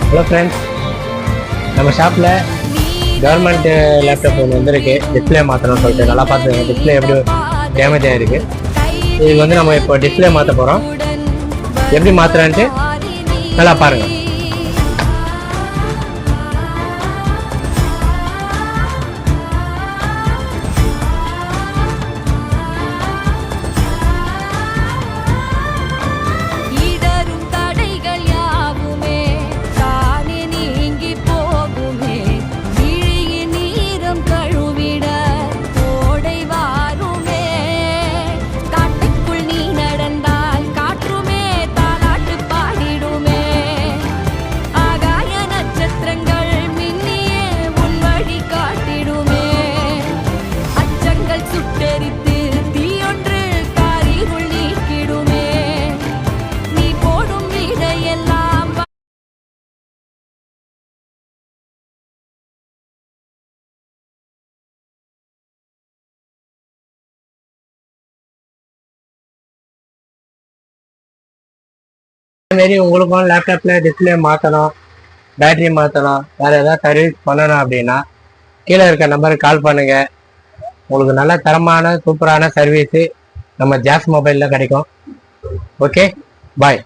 Hello friends, நம்ம ஷாப்பில் government laptop ஒன்று வந்துருக்கு. டிஸ்பிளே மாற்றணும்னு சொல்லிட்டு நல்லா பார்த்துங்க. டிஸ்பிளே எப்படி டேமேஜ் ஆகிருக்கு. இதுக்கு வந்து நம்ம இப்போ டிஸ்பிளே மாற்ற போகிறோம். எப்படி மாற்றுறான்ட்டு நல்லா பாருங்கள். அதேமாரி உங்களுக்கும் லேப்டாப்பில் டிஸ்பிளே மாற்றணும், பேட்டரி மாற்றணும், வேறு ஏதாவது சர்வீஸ் பண்ணணும் அப்படின்னா கீழே இருக்க நம்பருக்கு கால் பண்ணுங்கள். உங்களுக்கு நல்ல தரமான சூப்பரான சர்வீஸு நம்ம ஜாஸ் மொபைலில் கிடைக்கும். ஓகே, பாய்.